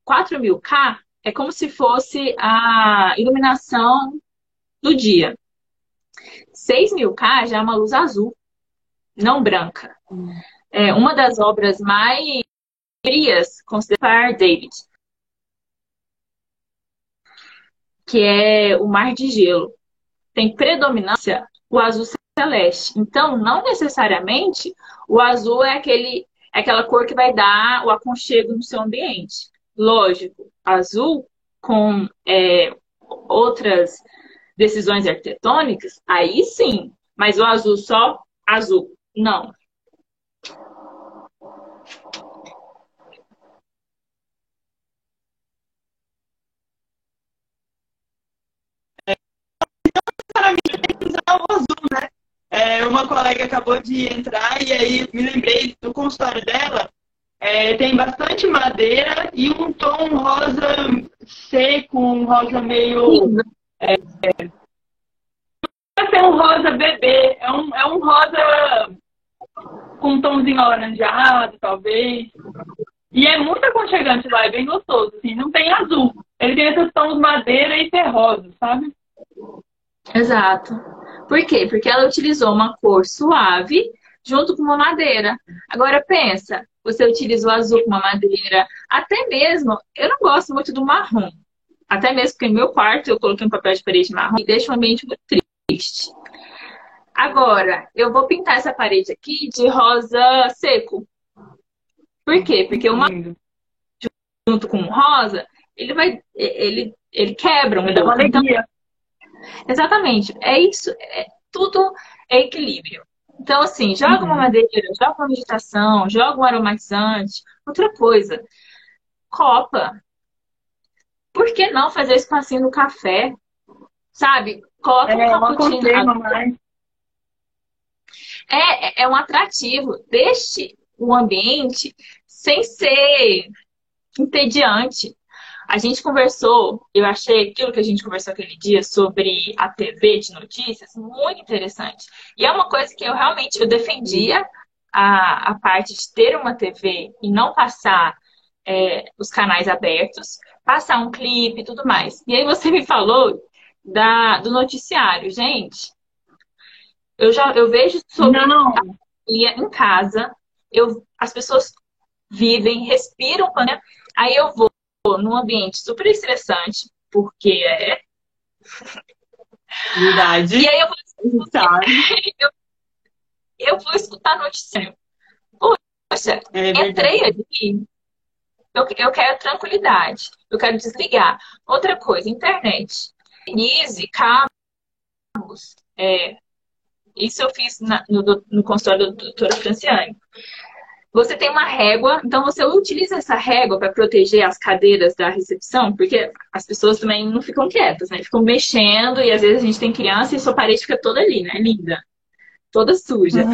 4.000 K é como se fosse a iluminação do dia. 6.000 K já é uma luz azul, não branca. É uma das obras mais frias, considerada David, que é o Mar de Gelo. Tem predominância o azul celeste. Então, não necessariamente o azul é aquela cor que vai dar o aconchego no seu ambiente. Lógico, azul com outras decisões arquitetônicas, aí sim. Mas o azul só azul, não. O azul, né? Uma colega acabou de entrar e aí me lembrei do consultório dela. Tem bastante madeira e um tom rosa seco, um rosa meio... Vai ser um rosa bebê. É um rosa um tomzinho alaranjado, talvez. E é muito aconchegante lá, é bem gostoso, assim, não tem azul. Ele tem esses tons madeira e terroso, sabe? Exato. Por quê? Porque ela utilizou uma cor suave junto com uma madeira. Agora pensa, você utiliza o azul com uma madeira, até mesmo, eu não gosto muito do marrom. Até mesmo porque no meu quarto eu coloquei um papel de parede marrom e deixa o ambiente muito triste. Agora, eu vou pintar essa parede aqui de rosa seco. Por quê? Porque uma junto com o rosa, ele quebra um Vai dar uma pouco. Então, alegria. exatamente. É isso. Tudo é equilíbrio. Então, assim, joga uma madeira, joga uma meditação, joga um aromatizante. Outra coisa, copa. Por que não fazer espacinho no café? Sabe? Coloca um Uma cappuccino. conchega mais. É um atrativo. Deixe o ambiente sem ser entediante. A gente conversou, eu achei aquilo que a gente conversou aquele dia sobre a TV de notícias muito interessante. E é uma coisa que eu defendia a parte de ter uma TV e não passar os canais abertos, passar um clipe e tudo mais. E aí você me falou do noticiário. Gente, eu vejo sobre em casa, as pessoas vivem, respiram, né? Aí eu vou num ambiente super estressante, porque Verdade. E aí eu vou escutar noticiário. Poxa, entrei ali, eu quero tranquilidade, eu quero desligar. Outra coisa, internet. Easy, cabos. Isso eu fiz no consultório da doutora Franciane. Você tem uma régua, então você utiliza essa régua para proteger as cadeiras da recepção, porque as pessoas também não ficam quietas, né? Ficam mexendo e às vezes a gente tem criança e sua parede fica toda ali, né? Linda, toda suja.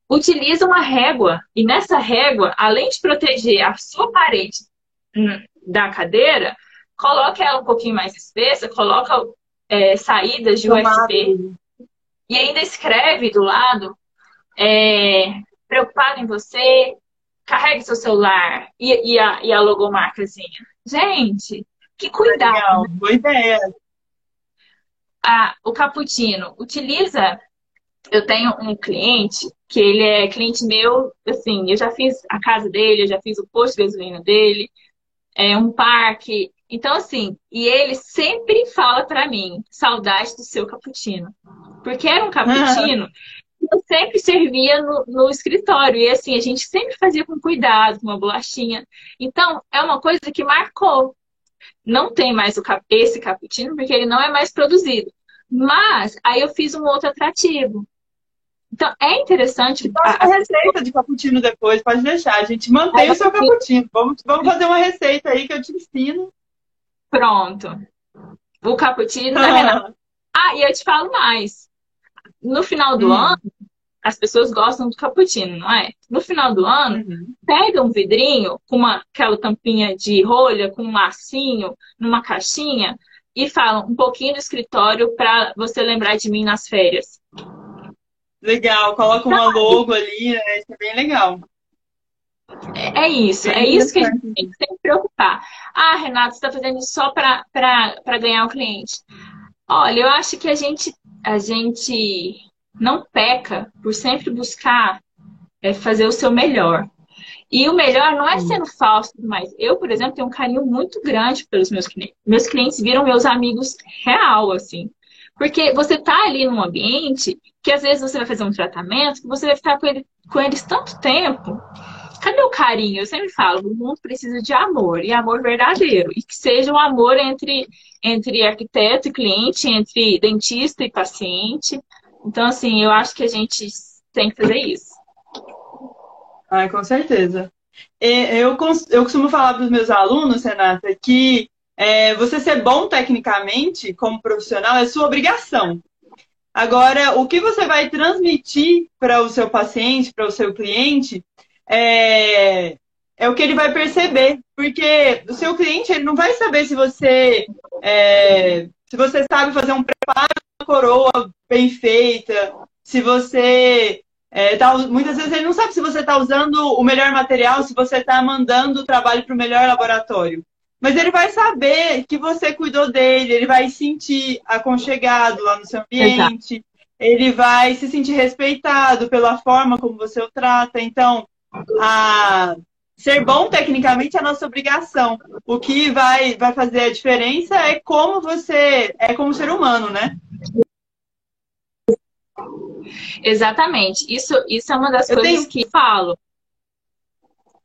Utiliza uma régua e nessa régua, além de proteger a sua parede da cadeira, coloca ela um pouquinho mais espessa, coloca saídas de USB e ainda escreve do lado preocupado em você, carregue seu celular e a logomarcazinha. Gente, que cuidado. Legal, boa ideia. O cappuccino utiliza. Eu tenho um cliente que ele é cliente meu, assim, eu já fiz a casa dele, eu já fiz o posto de gasolina dele, um parque. Então, assim, e ele sempre fala pra mim, saudade do seu cappuccino. Porque era um cappuccino eu sempre servia no escritório. E assim, a gente sempre fazia com cuidado, com uma bolachinha. Então, é uma coisa que marcou. Não tem mais esse cappuccino, porque ele não é mais produzido. Mas, aí eu fiz um outro atrativo. Então, é interessante... Faça uma receita de cappuccino depois, pode deixar. A gente mantém o seu cappuccino. Vamos fazer uma receita aí que eu te ensino. Pronto. O cappuccino da Renata. E eu te falo mais. No final do ano, as pessoas gostam do cappuccino, não é? No final do ano, pega um vidrinho com aquela tampinha de rolha, com um lacinho, numa caixinha, e fala um pouquinho do escritório para você lembrar de mim nas férias. Legal, coloca uma logo ali, né? Isso é bem legal. É isso que a gente tem que se preocupar. Renata, você está fazendo isso só para ganhar o cliente. Olha, eu acho que a gente não peca por sempre buscar fazer o seu melhor. E o melhor não é sendo falso, mas eu, por exemplo, tenho um carinho muito grande pelos meus clientes. Meus clientes viram meus amigos real, assim. Porque você tá ali num ambiente que às vezes você vai fazer um tratamento que você vai ficar com eles tanto tempo. Cadê o carinho? Eu sempre falo, o mundo precisa de amor, e amor verdadeiro. E que seja um amor entre arquiteto e cliente, entre dentista e paciente. Então, assim, eu acho que a gente tem que fazer isso. Com certeza. Eu costumo falar para os meus alunos, Renata, que você ser bom tecnicamente, como profissional, é sua obrigação. Agora, o que você vai transmitir para o seu paciente, para o seu cliente, é o que ele vai perceber. Porque o seu cliente ele não vai saber se você sabe fazer um preparo de coroa bem feita, se você Muitas vezes ele não sabe se você está usando o melhor material, se você está mandando o trabalho para o melhor laboratório. Mas ele vai saber que você cuidou dele, ele vai se sentir aconchegado lá no seu ambiente, exato. Ele vai se sentir respeitado pela forma como você o trata. Então, ser bom tecnicamente é a nossa obrigação. O que vai fazer a diferença é como você é como ser humano, né? Exatamente. Isso é uma das coisas que eu falo.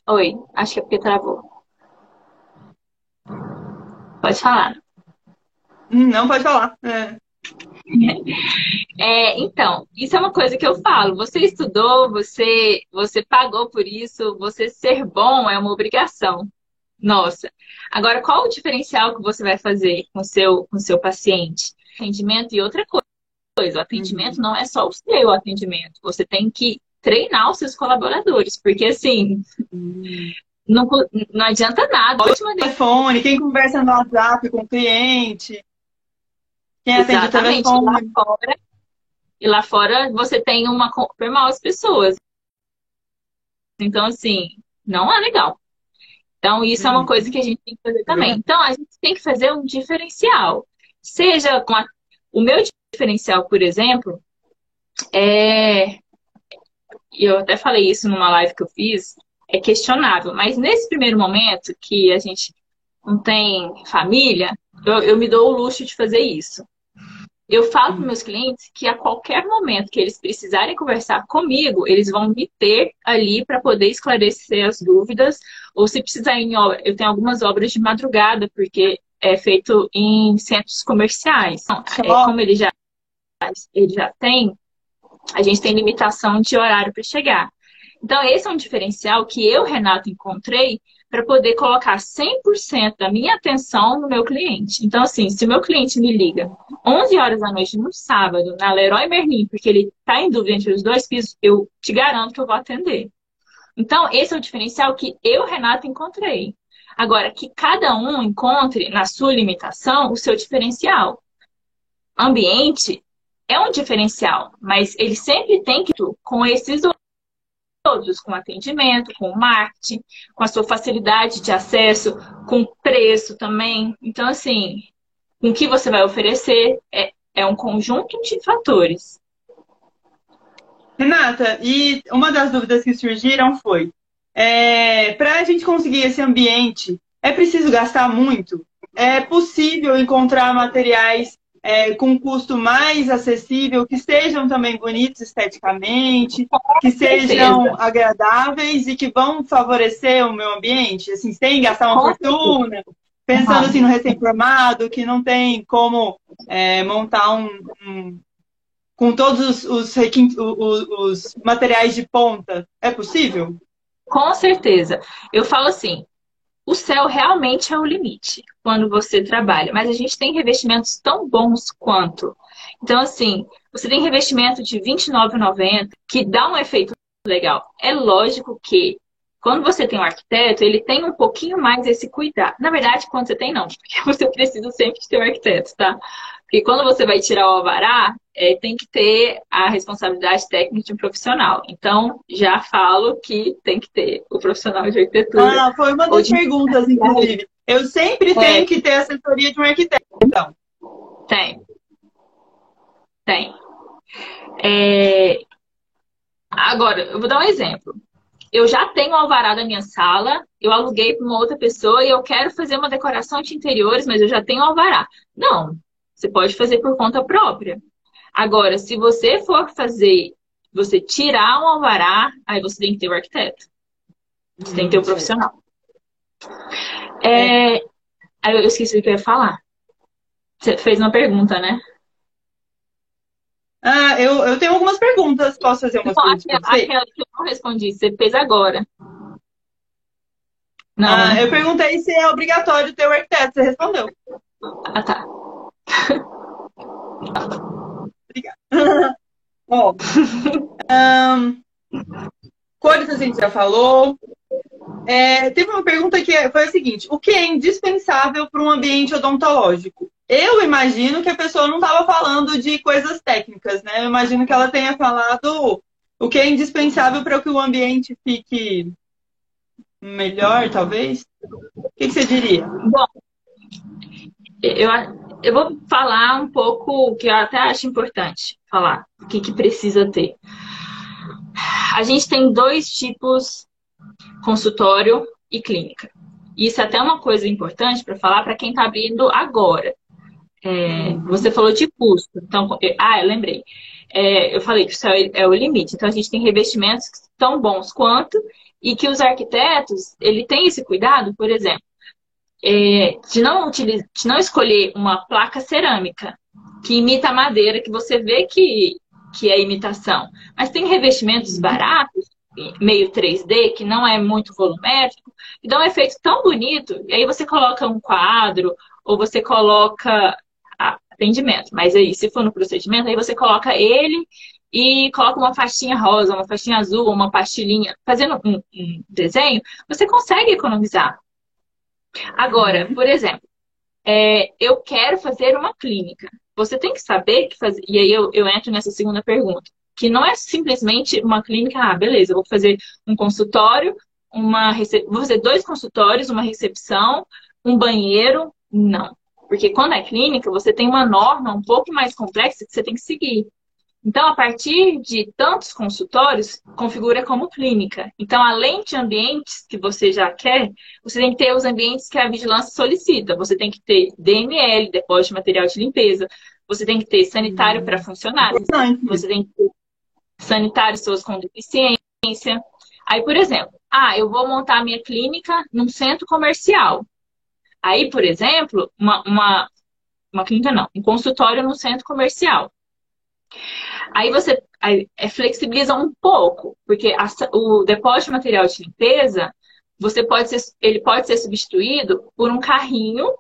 Oi, acho que é porque travou. Pode falar. Não, pode falar. Então, isso é uma coisa que eu falo. Você estudou, você pagou por isso, você ser bom é uma obrigação. Nossa. Agora, qual o diferencial que você vai fazer com o seu paciente? Atendimento e outra coisa. O atendimento não é só o seu atendimento. Você tem que treinar os seus colaboradores, porque assim, não adianta nada. O telefone, quem conversa no WhatsApp com o cliente, quem atende o telefone. E lá fora você tem uma super mal as pessoas. Então, assim, não é legal. Então, isso é uma coisa que a gente tem que fazer também. Então, a gente tem que fazer um diferencial. Seja com o meu diferencial, por exemplo, eu até falei isso numa live que eu fiz, é questionável. Mas nesse primeiro momento, que a gente não tem família, eu me dou o luxo de fazer isso. Eu falo para meus clientes que a qualquer momento que eles precisarem conversar comigo, eles vão me ter ali para poder esclarecer as dúvidas. Ou se precisar em obra, eu tenho algumas obras de madrugada, porque é feito em centros comerciais. Então, como ele já tem, a gente tem limitação de horário para chegar. Então, esse é um diferencial que eu, Renato, encontrei para poder colocar 100% da minha atenção no meu cliente. Então, assim, se o meu cliente me liga 11 horas da noite no sábado, na Leroy Merlin, porque ele está em dúvida entre os dois pisos, eu te garanto que eu vou atender. Então, esse é o diferencial que eu, Renato, encontrei. Agora, que cada um encontre, na sua limitação, o seu diferencial. Ambiente é um diferencial, mas ele sempre tem que ir com esses todos, com atendimento, com marketing, com a sua facilidade de acesso, com preço também. Então, assim, com o que você vai oferecer é um conjunto de fatores. Renata, e uma das dúvidas que surgiram foi, para a gente conseguir esse ambiente, é preciso gastar muito? É possível encontrar materiais com um custo mais acessível, que sejam também bonitos esteticamente, que sejam agradáveis e que vão favorecer o meu ambiente, assim, sem gastar uma fortuna, pensando assim no recém-formado, que não tem como montar com todos os materiais de ponta. É possível? Com certeza. Eu falo assim, o céu realmente é o limite quando você trabalha, mas a gente tem revestimentos tão bons quanto. Então, assim, você tem revestimento de R$ 29,90 que dá um efeito legal. É lógico que quando você tem um arquiteto, ele tem um pouquinho mais esse cuidado. Na verdade, quando você tem, não, porque você precisa sempre ter um arquiteto, tá? Porque quando você vai tirar o alvará, tem que ter a responsabilidade técnica de um profissional. Então, já falo que tem que ter o profissional de arquitetura. Foi uma das perguntas, inclusive. Eu sempre tenho que ter assessoria de um arquiteto, então. Tem. Agora, eu vou dar um exemplo. Eu já tenho o alvará da minha sala, eu aluguei para uma outra pessoa e eu quero fazer uma decoração de interiores, mas eu já tenho o alvará. Não, você pode fazer por conta própria. Agora, se você for fazer, você tirar um alvará, aí você tem que ter o arquiteto. Você tem que ter o profissional. Aí eu esqueci o que eu ia falar. Você fez uma pergunta, né? Eu tenho algumas perguntas. Posso fazer umas perguntas? Aquela que eu não respondi, você fez agora. Não. Eu perguntei se é obrigatório ter o arquiteto. Você respondeu. Tá. Obrigada. Bom, cores a gente já falou. Teve uma pergunta que foi a seguinte: o que é indispensável para um ambiente odontológico? Eu imagino que a pessoa não estava falando de coisas técnicas, né? Eu imagino que ela tenha falado O que é indispensável para que o ambiente fique melhor, talvez? O que você diria? Bom, eu, eu vou falar um pouco, que eu até acho importante falar, o que precisa ter. A gente tem dois tipos, consultório e clínica. Isso é até uma coisa importante para falar para quem está abrindo agora. Você falou de custo. Então, eu lembrei. Eu falei que isso é o limite. Então, a gente tem revestimentos que tão bons quanto e que os arquitetos, ele tem esse cuidado, por exemplo, de não escolher uma placa cerâmica que imita a madeira, que você vê que é imitação. Mas tem revestimentos baratos, meio 3D, que não é muito volumétrico, e dá um efeito tão bonito. E aí você coloca um quadro, ou você coloca atendimento. Mas aí, se for no procedimento, aí você coloca ele e coloca uma faixinha rosa, uma faixinha azul, uma pastilhinha. Fazendo um desenho, você consegue economizar. Agora, por exemplo, eu quero fazer uma clínica. Você tem que saber que fazer. E aí eu entro nessa segunda pergunta. Que não é simplesmente uma clínica, beleza, eu vou fazer um consultório, vou fazer 2 consultórios, uma recepção, um banheiro. Não. Porque quando é clínica, você tem uma norma um pouco mais complexa que você tem que seguir. Então, a partir de tantos consultórios, configura como clínica. Então, além de ambientes que você já quer, você tem que ter os ambientes que a vigilância solicita. Você tem que ter DML, depósito de material de limpeza. Você tem que ter sanitário para funcionários. Você tem que ter sanitários pessoas com deficiência. Aí, por exemplo, eu vou montar a minha clínica num centro comercial. Aí, por exemplo, uma clínica não, um consultório num centro comercial. Aí você flexibiliza um pouco, porque o depósito de material de limpeza, ele pode ser substituído por um carrinho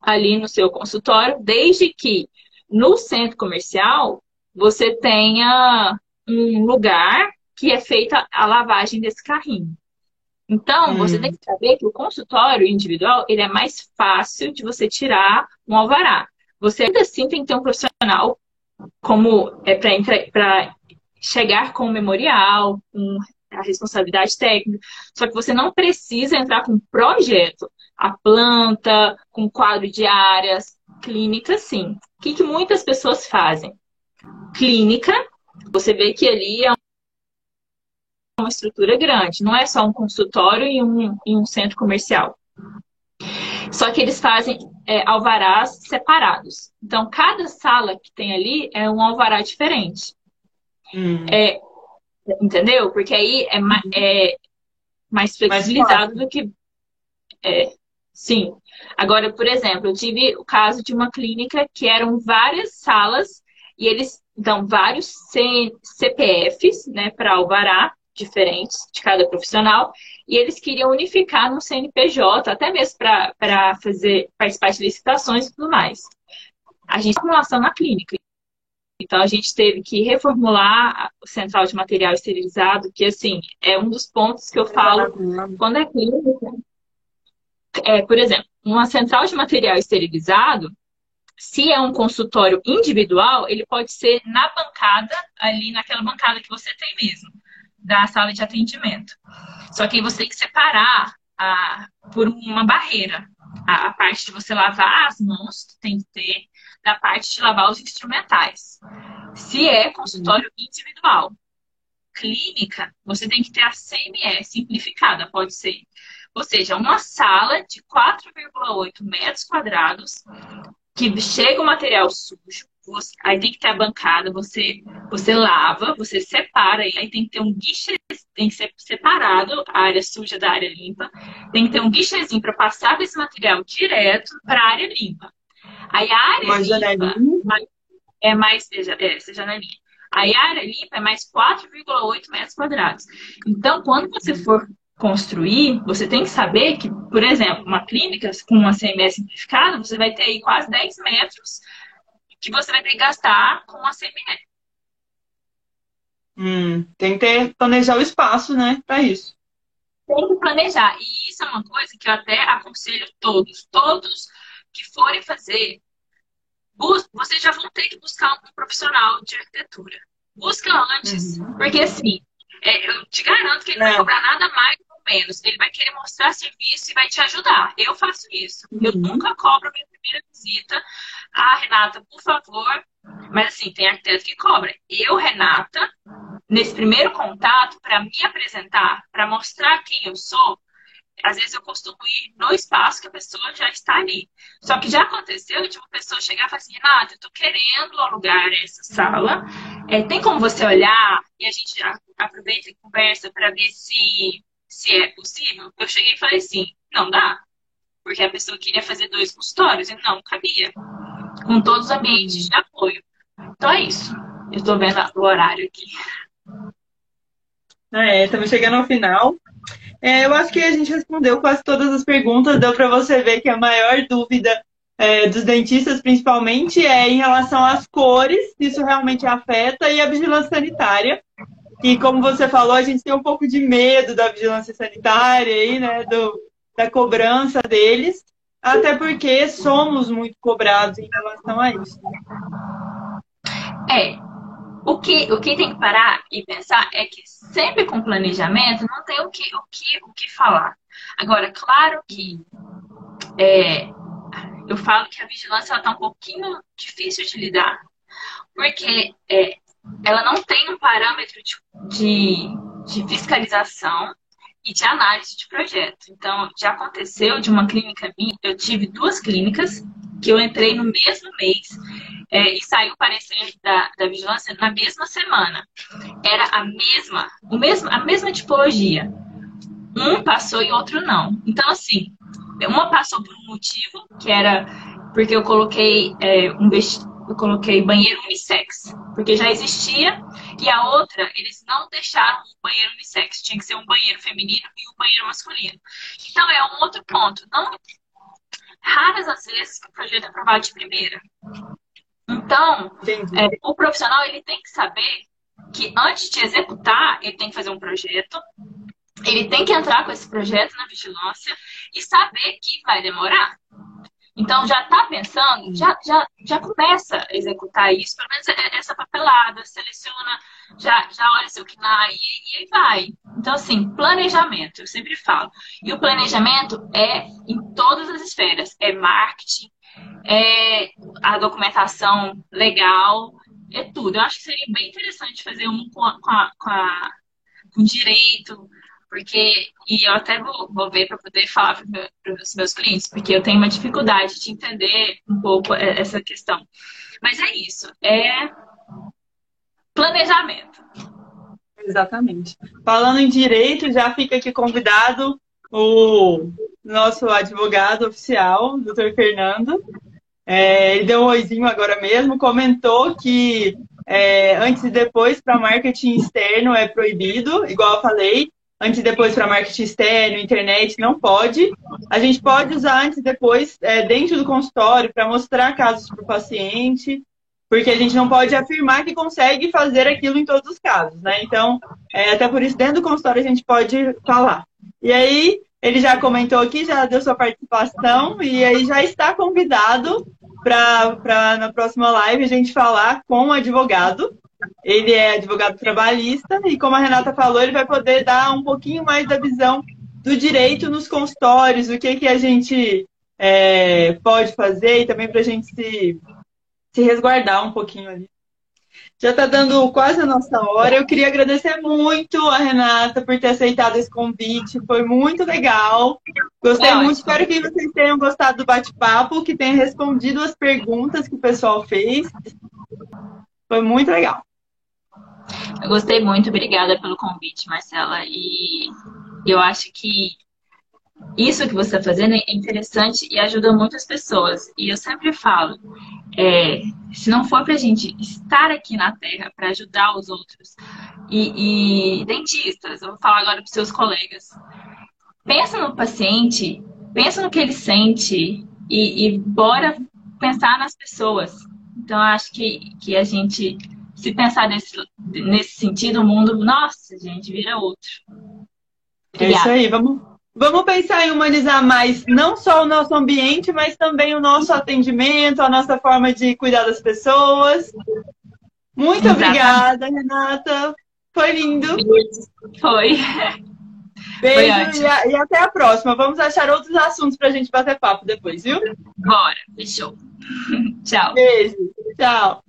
ali no seu consultório, desde que no centro comercial você tenha um lugar que é feita a lavagem desse carrinho. Então, você tem que saber que o consultório individual, ele é mais fácil de você tirar um alvará. Você ainda assim tem que ter um profissional como para chegar com o memorial, com a responsabilidade técnica. Só que você não precisa entrar com um projeto, a planta, com quadro de áreas, clínica, sim. O que muitas pessoas fazem? Clínica, você vê que ali é uma estrutura grande, não é só um consultório e um centro comercial. Só que eles fazem alvarás separados. Então, cada sala que tem ali é um alvará diferente. Entendeu? Porque aí é mais flexibilizado do que... sim. Agora, por exemplo, eu tive o caso de uma clínica que eram várias salas e eles dão vários CPFs, né, para alvará diferentes de cada profissional, e eles queriam unificar no CNPJ, até mesmo para participar de licitações e tudo mais. A gente tem formulação na clínica. Então, a gente teve que reformular o central de material esterilizado, que, assim, é um dos pontos que eu falo quando é clínica. Por exemplo, uma central de material esterilizado, se é um consultório individual, ele pode ser na bancada, ali naquela bancada que você tem mesmo, da sala de atendimento. Só que aí você tem que separar por uma barreira. A parte de você lavar as mãos, tem que ter, da parte de lavar os instrumentais. Se é consultório individual. Clínica, você tem que ter a CME simplificada, pode ser. Ou seja, uma sala de 4,8 metros quadrados, que chega o material sujo, aí tem que ter a bancada, você lava, você separa, aí tem que ter um guichê, tem que ser separado a área suja da área limpa, tem que ter um guichêzinho para passar desse material direto para a área limpa. Aí a área limpa é mais, essa janelinha. Aí a área limpa é mais 4,8 metros quadrados. Então, quando você for construir, você tem que saber que, por exemplo, uma clínica com uma CME simplificada, você vai ter aí quase 10 metros que você vai ter que gastar com a CME. Tem que planejar o espaço, né, para isso. Tem que planejar. E isso é uma coisa que eu até aconselho todos que forem fazer, vocês já vão ter que buscar um profissional de arquitetura. Busca antes. Uhum. Porque assim, eu te garanto que ele não vai cobrar nada mais ou menos. Ele vai querer mostrar serviço e vai te ajudar. Eu faço isso. Eu Uhum. nunca cobro a minha primeira visita. Ah, Renata, por favor. Mas assim, tem arquiteto que cobra. Eu, Renata, nesse primeiro contato, para me apresentar, para mostrar quem eu sou, às vezes eu costumo ir no espaço que a pessoa já está ali. Só que já aconteceu de uma pessoa chegar e falar assim, Renata, eu estou querendo alugar essa sala. Tem como você olhar e a gente aproveita e conversa para ver se é possível? Eu cheguei e falei assim, não dá. Porque a pessoa queria fazer 2 consultórios e não cabia. Com todos os ambientes de apoio. Então é isso. Eu estou vendo o horário aqui. Estamos chegando ao final. Eu acho que a gente respondeu quase todas as perguntas. Deu para você ver que a maior dúvida dos dentistas, principalmente, é em relação às cores, se isso realmente afeta, e a vigilância sanitária. E como você falou, a gente tem um pouco de medo da vigilância sanitária aí, né, da cobrança deles, até porque somos muito cobrados em relação a isso. O que tem que parar e pensar é que sempre com planejamento não tem o que falar. Agora, claro que eu falo que a vigilância está um pouquinho difícil de lidar, porque ela não tem um parâmetro de fiscalização e de análise de projeto. Então, já aconteceu de uma clínica minha, eu tive 2 clínicas que eu entrei no mesmo mês e saiu o parecer da vigilância na mesma semana. Era a mesma tipologia. Um passou e outro não. Então, assim, uma passou por um motivo, que era porque eu coloquei eu coloquei banheiro unissex, porque já existia, e a outra, eles não deixaram o banheiro unissex, tinha que ser um banheiro feminino e um banheiro masculino. Então, é um outro ponto. Não, raras as vezes que o projeto é aprovado de primeira. Então, o profissional ele tem que saber que antes de executar, ele tem que fazer um projeto, ele tem que entrar com esse projeto na vigilância e saber que vai demorar. Então, já está pensando, já começa a executar isso, pelo menos essa papelada, seleciona, já olha seu KNAI e aí vai. Então, assim, planejamento, eu sempre falo. E o planejamento é em todas as esferas. É marketing, é a documentação legal, é tudo. Eu acho que seria bem interessante fazer um com direito, porque, e eu até vou ver para poder falar para os meus clientes, porque eu tenho uma dificuldade de entender um pouco essa questão. Mas é isso, é planejamento. Exatamente. Falando em direito, já fica aqui convidado o nosso advogado oficial, doutor Fernando. Ele deu um oizinho agora mesmo, comentou que antes e depois para marketing externo é proibido, igual eu falei. Antes e depois para marketing externo, internet, não pode. A gente pode usar antes e depois dentro do consultório para mostrar casos para o paciente, porque a gente não pode afirmar que consegue fazer aquilo em todos os casos, né? Então, até por isso, dentro do consultório a gente pode falar. E aí, ele já comentou aqui, já deu sua participação, e aí já está convidado para na próxima live a gente falar com o advogado. Ele é advogado trabalhista e, como a Renata falou, ele vai poder dar um pouquinho mais da visão do direito nos consultórios, o que a gente pode fazer e também para a gente se resguardar um pouquinho ali. Já está dando quase a nossa hora. Eu queria agradecer muito a Renata por ter aceitado esse convite. Foi muito legal. Gostei muito. Espero que vocês tenham gostado do bate-papo, que tenham respondido as perguntas que o pessoal fez. Foi muito legal. Eu gostei muito. Obrigada pelo convite, Marcela. E eu acho que isso que você está fazendo é interessante e ajuda muitas pessoas. E eu sempre falo, se não for para a gente estar aqui na Terra para ajudar os outros, e dentistas, eu vou falar agora para os seus colegas, pensa no paciente, pensa no que ele sente e bora pensar nas pessoas. Então, eu acho que a gente, se pensar nesse sentido, o mundo, nossa, gente, vira outro. Obrigada. É isso aí, Vamos pensar em humanizar mais, não só o nosso ambiente, mas também o nosso atendimento, a nossa forma de cuidar das pessoas. Muito Exatamente. obrigada, Renata. Foi lindo. Foi. Foi Beijo ótimo. e até a próxima. Vamos achar outros assuntos pra gente bater papo depois, viu? Bora. Fechou. Tchau. Beijo. Tchau.